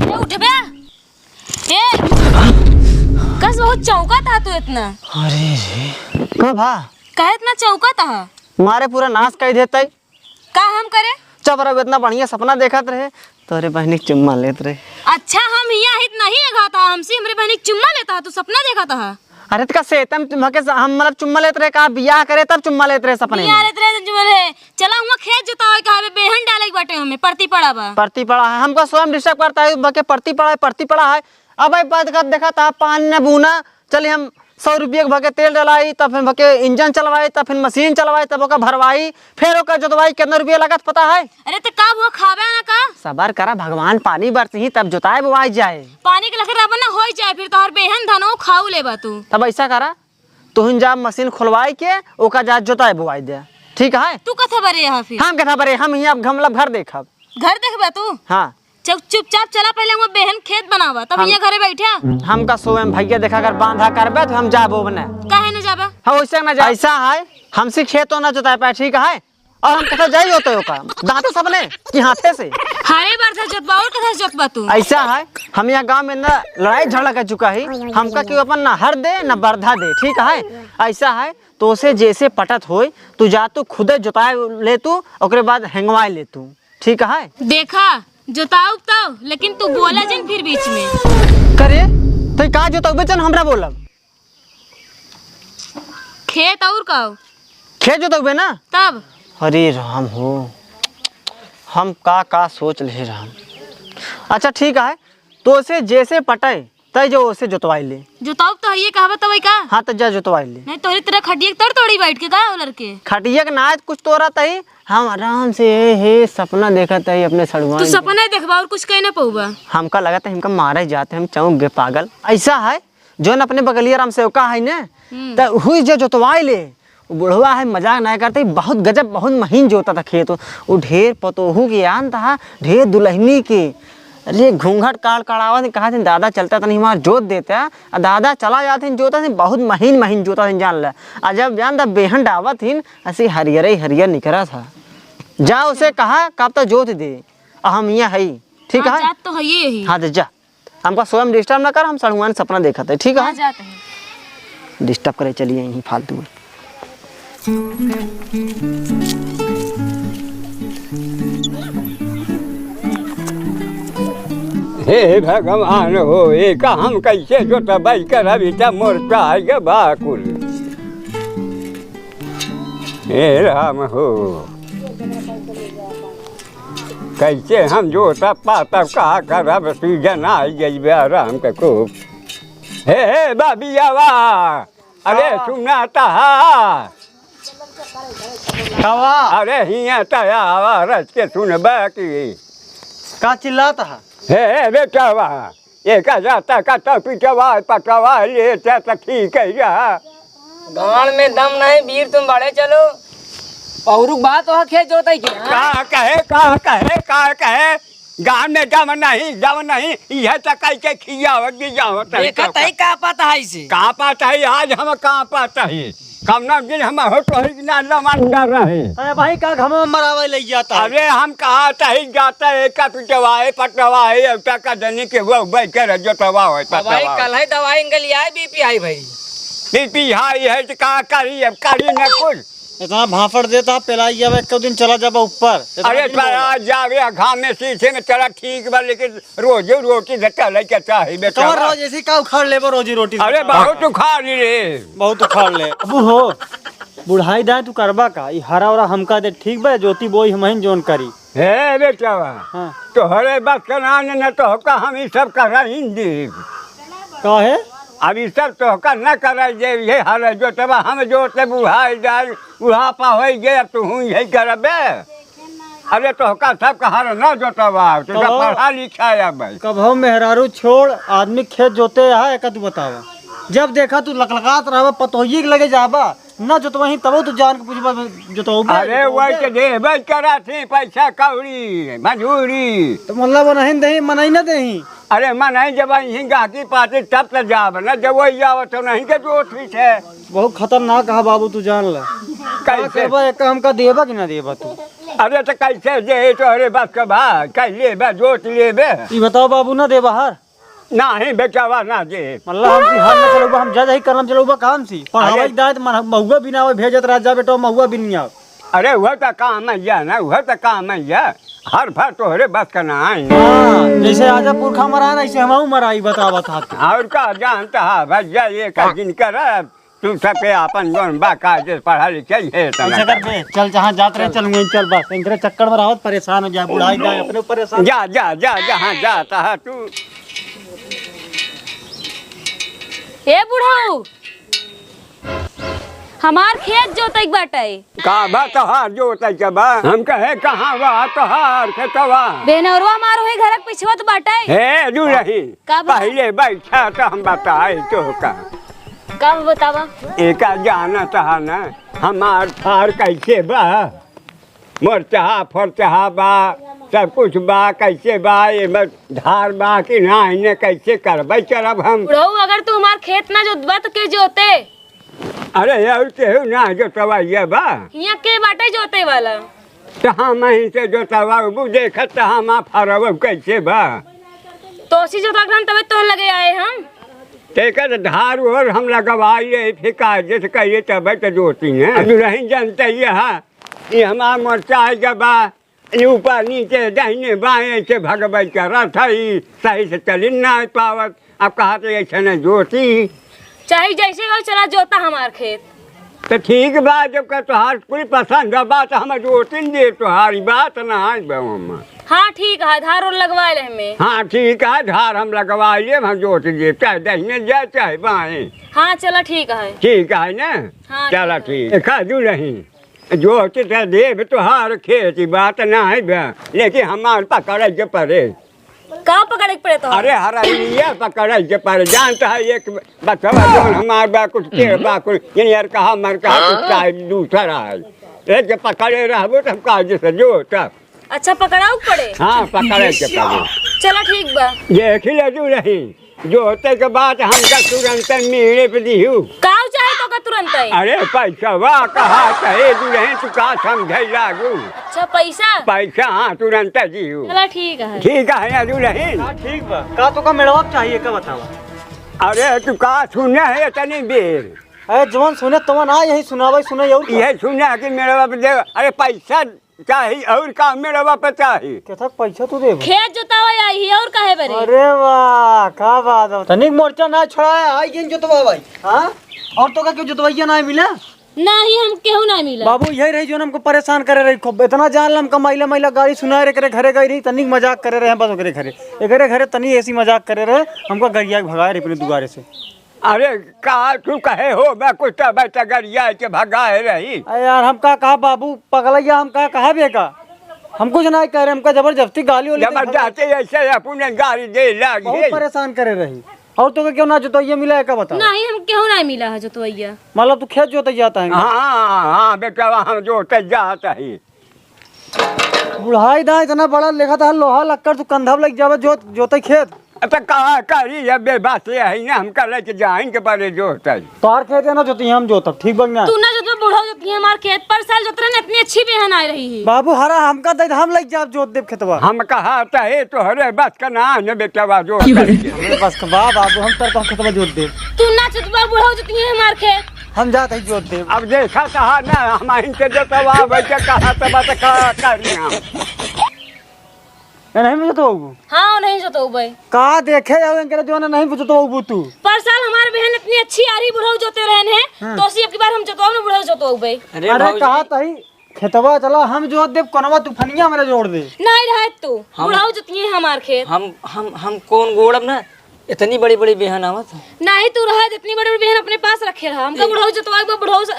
उठ बे। ए कस बहुत चौका था तू इतना। अरे रे का भा कहे इतना चौका था मारे पूरा नाश कर देते का हम करे। जब रब इतना बढ़िया सपना देखत रहे तोरे बहनी के चुम्मा लेत रहे। अच्छा हम यहाँ हित नहीं लगा था हमसे हमरे बहनी चुम्मा लेता तू सपना देखा था। अरे तो कैसे तुम हम मतलब चुम्मा लेते रहे का बियाह करे तब चुम्मा लेते रहे सपने में। यार इतने चुम्मा ले चला हुआ खेत जोता है कहां पे बेहन डाले के बाटे हमें परती पड़ा बा। परती पड़ा है हमको स्वयं डिस्टर्ब करता है बके परती पड़ा है। अब भाई बात कर देखा था पानी न बूना चलिए हम 100 रुपये के भके तेल डलाई तब फिर भके इंजन चलवाई तब फिर मशीन चलवाई तब ओका भरवाई फिर ओका जोतवाई कितना रुपया लगत पता है। अरे तो का वो खावे ना का सबर करा भगवान पानी बरसी तब जोताए बुआई जाए पानी के लखर ना हो जाए फिर तोहर बेहन धनो खाऊ लेबा तू। तब ऐसा करा तुहिन जा मशीन खुलवाई के ओका जा जोताए बुआई दे ठीक है। तू कथा बरे यहाँ फिर हम कथा बरे हम यहाँ मतलब घर देखब घर देखबा तू। हाँ चुपचाप चला पहले हम बेहन खेत बनावा तब यहाँ घरे बैठा। हमका सोएम भैया देखा कर बांधा करबे तो हम जाबो बने काहे न जाबा। हाँ वैसे ना जा ऐसा है हमसे खेत होना जोताए पाए ठीक है और हम कथा जाई होते हो का दांते सबने कि हाथे से हारे बार था जोतबा और कथा जोतबा तू। ऐसा है हम यहाँ गांव में ना लड़ाई झगड़ा कर चुका है हमका क्यों अपन ना हर दे ना बर्धा दे ठीक है। ऐसा है तो उसे जैसे पटत होए तू जा तू खुदे जोताए ले तू ओकरे बाद हेंगवाए ले तू ठीक है। देखा जोताऊ ताऊ लेकिन तू बोला जन फिर बीच में करे तो का जोताऊ बेचन हमरा बोलब खेत और काऊ खेत जोताऊ बे ना तब। अरे राम हो हम का सोच ले राम। अच्छा ठीक है तो उसे जैसे पटाए तय जो उसे जोतवाई ले जोताऊ तो ये कहावत वही का। हाँ तो जा जोतवाई ले नहीं तोरी तरह खटिया तर तोड़ी बैठ के का हो लड़के खटिया के नाच कुछ तो रहा ही हम आराम से हे सपना देखा था अपने सड़ुआ तू सपना देखबा और कुछ कह ना पऊबा। हमका लगा था हमका मारे जाते हम चौंक गए पागल। ऐसा है जो न अपने बगलिया राम सेवका है ना तो हुई जो जोतवाई ले बुढ़वा है मजाक नहीं करते बहुत गजब बहुत महीन जोता था खेत वो ढेर पतोहू के आन था ढेर दुल्हनी के। अरे घूंघट काल कड़ावा कहा थे दादा चलता था नहीं हमारा जोत देते हैं दादा चला जाते जोता थे बहुत महीन जोता थे जान ला और जब जान था बेहन डावा थी ऐसे हरियर निकरा था जा उसे कहा कब तक जोत दे हम यहाँ है ठीक है। जात तो है यही। हाँ तो जा हमका स्वयं डिस्टर्ब ना कर हम सड़ुआन सपना देखा था ठीक है। जाते हैं डिस्टर्ब करे चलिए यहीं फालतू में। हे भगवान हो एक हम कैसे जो तबाई कर अभी तक मोर्चा आएगा बाकुल। हे राम हो कैसे हम जोता पाता कहा कर अब सीजन आ गई राम के खूब। हे बाबियावा अरे सुनाता कवा अरे हिया तया रच के सुनबा की का चिल्लाता है। हे बेटावा एक जाता का तो पिटवा पटवा ले तो ठीक है जा गाँव में दम नहीं वीर तुम बड़े चलो और बात वहाँ खेत जोता ही का कहे गाँव में दम नहीं यह तो कह के खियावत देखा तई का पता है इसे कहाँ पाता है आज हम कहाँ पाता है कम ना दिन हम हो तो ना लमान कर रहे। अरे भाई का घमो मरावे ले जाता है। अरे हम कहाँ तही जाता है का पिटवाए पटवाए अब तक का जनी के वो बैठ कर जो तवा हो भाई कल है दवाई इंगल आई बीपी आई भाई बीपी हाई है तो कहाँ करी अब करी न कुछ इतना भाफड़ देता पिलाई जावे एक दिन चला जाबा ऊपर। अरे परा जावे घाम में शीशे में चला ठीक बा लेकिन रोज रोटी चले के चाहे बेटा तो रोज ऐसी का उखाड़ लेबो रोजी रोटी। अरे बहुत उखाड़ रे बहुत उखाड़ ले अबू हो बुढ़ाई दाए तू करबा का ई हरा ओरा हमका दे ठीक बा ज्योति बोई हमहिन जोन करी। हे बेटा हां तो हरे बस कना न तो का हम ई सब कर रही काहे अब ई सब तो का न कर जे ये हरे जो तब हम जो ते बुढ़ाई जाए बुढ़ापा हो गए तू हूं यही करबे। अरे तो का सब का हर न जोतवा तो पढ़ा लिखा है भाई कब मेहरारू छोड़ आदमी खेत जोते है का तू बतावा जब देखा तू लकलकात रहबा पतोही के लगे जाबा न जोतवही तब तू जान के पूछबा जोतोबे। अरे वही के देबे करा थी पैसा कौड़ी मजूरी तो मतलब वो नहीं दही मनई न दही। अरे मन नहीं जब यहीं गाकी पाते तब तक जाब न जब वही जाओ तो नहीं के जो ठीक है बहुत खतरनाक है बाबू तू जान ला कैसे एक हमका देबा कि ना देबा तू अरे तो कैसे जे तो अरे बस का भा कैसे बे जोत ले बे ई बताओ बाबू ना दे बाहर नहीं बेचावा ना जे मतलब हम हर न चलो हम जा जाई करम चलो काम सी पर अरे- हवाई दाद मन महुआ बिना आवे भेजत राजा बेटो महुआ बिन नहीं आव अरे वह तो काम है या ना वह तो काम है या हर भर तो अरे बस का ना है हां जैसे आजा पुरखा मरा ना ऐसे हमहू मराई बतावा था और का जानता है भैया ये का दिन कर तू सबके अपन जोन बा काज पढ़ा लिखा है ऐसा कर बे चल जहां जात रहे चलूंगे चल बस इनके चक्कर में रहत परेशान हो जा बुढ़ाई जाए अपने ऊपर परेशान जा जा जा जहाँ जाता है तू ए बुढ़ऊ हमार खेत जोतई बाटे का बा तोहार जोता जबा हम कहे कहाँ बा तोहार खेतवा बेनौरवा मारो है घर के पिछवत बाटे हे जू रही का बा? पहले बैठा तो हम बताए तो का कब बतावा एक जाना था ना हमार थार कैसे बा मोर चाहा फर चाहा बा सब कुछ बा कैसे बा ये धार बा कि ना इन्हें कैसे करबे चलब हम बुढ़ऊ अगर तू हमार खेत ना जोतबा तो के जोते अरे यार केहू ना जोतवा ये बा हिया के बाटे जोते वाला तो हम ही से जोतवा बु देखत हम फरब कैसे बा तोसी जोता घन तबे तो लगे आए हम तेकर धार और हम लगवाइए फिका जैसे कहिए तब तो जोती हैं अब नहीं जानते ये हमारा मोर्चा है जब ये ऊपर नीचे दाहिने बाएं से भगवई कर रहा था सही से चल ना पावत अब कहा तो ऐसे न जोती चाहे जैसे हो चला जोता हमार खेत तो ठीक बा जब का तोहार पूरी पसंद है बात हम जोती दे तोहारी बात ना है हम हाँ ठीक है धार और लगवा ले हमें हाँ ठीक है धार हम लगवाइए हम जोत दिए चाहे दाहिने जाए चाहे बाएं हाँ चलो ठीक है ठीक है ना हाँ, चला ठीक ठीक खाजू नहीं जो चित्र देव तोहार खेती बात ना है बे लेकिन हमार पकड़े के पड़े कहाँ पकड़े के पड़े तो अरे हराइया पकड़े के पड़े जानता है एक बचवा जोन हमार बा कुछ के बा कुछ यानी यार कहा मर कहा कुछ चाहे दूसरा है एक पकड़े रहबो तो हम काज से जो तब अच्छा पकड़ाऊ पड़े हाँ पकड़े के पड़े चलो ठीक बा देख ले जू रही जो होते के बाद हम का तुरंत मेरे पे दिहू काऊ चाहे तो का तुरंत ही अरे पैसा वाह कहा कहे तू रहे तू का समझे लागू अच्छा पैसा पैसा हाँ तुरंत जीव चलो ठीक है ठीक है अजू रही ठीक बा का तो का मेड़वा चाहिए का बतावा अरे तू का सुने है इतनी बेर अरे जवान सुने तवन आ यही सुनावे सुने और ये सुने कि मेरे बाप दे अरे पैसा चाहिए और का मेरे बाप चाहिए केथा पैसा तू दे खेत जोतावा आई है और काहे बरे अरे वाह का बात है तनिक मोर्चा ना छोड़ा आई गेन जोतवा भाई हां और तो का क्यों जोतवैया ना मिला नहीं हम केहू ना मिला बाबू यही रही जो हमको परेशान करे रही खूब इतना जान लम कमाइला महिला गाड़ी सुना रे करे घरे गई रही तनिक मजाक करे रहे बस ओकरे घरे एकरे घरे तनी ऐसी मजाक करे रहे हमको गरिया भगाए रहे अपने दुआरे से अरे का तू कहे हो मैं कुछ तो बैठा गरिया के भगाए रही अरे यार हम का कहा बाबू पगलैया हम का कहा बेका हम कुछ ना कह रहे हमका जबरदस्ती गाली वाली जबरदस्ती ऐसे अपने गाड़ी दे बहुत लगी परेशान करे रही और तो क्यों ना जोतैया मिला है का बता नहीं हम केहू ना मिला है जोतवैया मतलब तू खेत जोते जाता है हाँ हाँ बेटा हम जो जाता ही बुढ़ाई दा इतना बड़ा लेखा था लोहा लक्कर तू कंधा लग जावे जोते खेत तो कहा करी अब बात ये है ना हम कर लेके जाएंगे पहले जो तोहार खेत है ना जोती हम जोतब ठीक बगना तू ना जोतवा बुढ़ा जोती है हमार खेत पर साल जोत रहे इतनी अच्छी बेहन आ रही है बाबू हरा हमका दे हम लग जाब जोत देव खेतवा हम कहा है तो हरे बस का ना न बेटा जो हमरे पास का बाबू हम तर खेतवा जोत देव तू ना जोतवा बुढ़ा जोती है हमार खेत हम जाते ही जोत देव अब देखा कहा ना हमारे से जो तवा वैसे कहा तो बात करना नहीं बुझतो बाबू हाँ नहीं जोतो भाई का देखे जाओ इनके जो नहीं बुझतो बाबू तू पर साल हमारे बहन इतनी अच्छी आ रही बुढ़ऊ जोते रहन है तो उसी अब की बार हम जोतो ना बुढ़ऊ जोतो भाई अरे कहा तही खेतवा चला हम जोत देव कोनवा तूफानिया मेरे जोड़ दे नहीं रहा तू बुढ़ऊ जोती है हमार खेत हम कौन गोड़ब ना इतनी बड़ी बड़ी बेहन आवत नहीं तू रहा इतनी बड़ी बड़ी बहन अपने पास रखे रहा हमका बुढ़ऊ जोतवा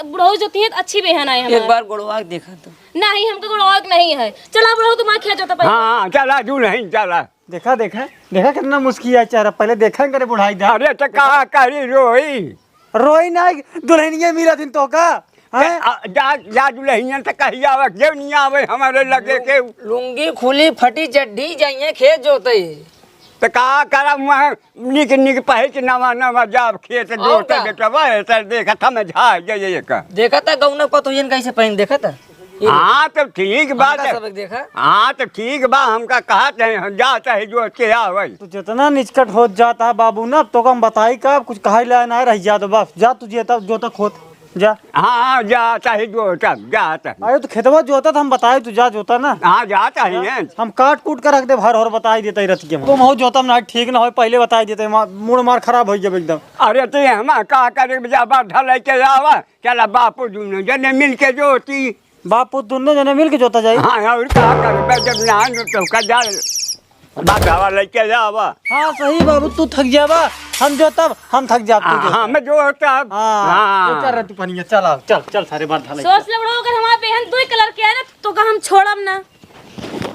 बुढ़ऊ जोती है अच्छी बहन आए एक बार गोड़वा के देखा तो नहीं हमको गुड़वाक नहीं है चला बुढ़ऊ तुम्हारे खेत जोता पहले हाँ चला जू नहीं चला देखा देखा देखा कितना मुश्किल है चेहरा पहले देखा करे बुढ़ाई दा अरे तो कहा करी रोई रोई ना दुल्हनिया मिला दिन तो का जा दुल्हनिया तो कही आवे क्यों नहीं आवे हमारे लगे के लुंगी खुली फटी चड्डी जाइए खेत जोते तो कहा करा मैं निक निक पहच नवा नवा जाब खेत जोते बेटा वह सर देखा था मैं झा ये का देखा था गौना पतोयन कैसे पहन देखा था हाँ तो ठीक बात हमका है। सबक देखा। हाँ तो ठीक बा, हमका कहा चाहे जाता है जो के आवई। तू जितना निचकट हो जाता है बाबू ना, अब तो हम बताई का कुछ कहा ले ना रह जा, तो बस जा तू जेता जोता खोत जा। हाँ जाता है जो तब जाता है। अरे तो खेतवा जोता था, हम बताए तू जा जोता ना। हाँ जाता ही है। हम काट कूट कर रख दे भर और बताई देते रथ के तुम हो जोता ना ठीक ना हो पहले बताई देते, मूड मार खराब हो जब एकदम। अरे तो हम का करे जब ढल के आवा चला बापू दूनो जने मिल के जोती। बापू दोनों जने मिल के जोता जाए। हाँ और का करे जब नहान तो का जा बाबा लेके जावा। हाँ सही बाबू, तू थक जावा हम जोता, हम थक जा तू जोता। हाँ मैं जोता। हाँ चल तू पनिया चल आओ, चल चल सारे बात ढाले। सोच ले बुढ़ऊ, अगर हमारे बहन दो कलर के है ना तो का हम छोड़म ना।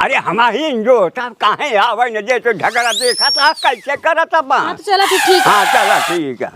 अरे हमारी जोता काहे आवे न जे तो झगड़ा देखा था कैसे करत बा। हाँ तो चला फिर ठीक है। हाँ चला ठीक है।